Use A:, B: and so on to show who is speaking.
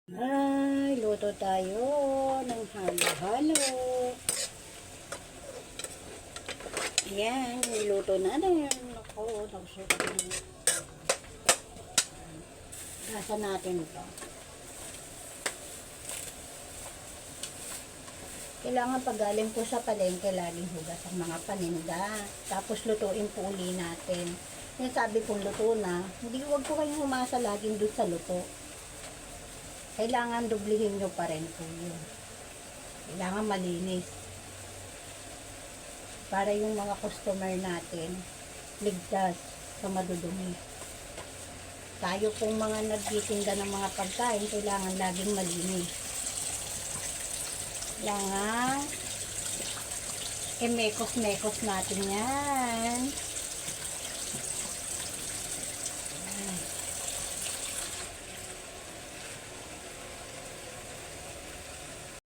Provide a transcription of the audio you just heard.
A: Ay, luto tayo ng halo-halo. Ayan, niluto na rin. Ako, nagsuot na. Gasa natin ito. Kailangan pag galing po sa palengke, laging hugas ang mga paninda. Tapos lutuin po uli natin. Yung sabi kong luto na, hindi, huwag po kayong humasa laging doon sa luto. Kailangan dublihin nyo pa rin po yun. Kailangan malinis. Para yung mga customer natin, ligtas sa madudumi. Tayo pong mga nagtitinda ng mga pagkain, kailangan laging malinis. Kailangan, mekos-mekos natin yan.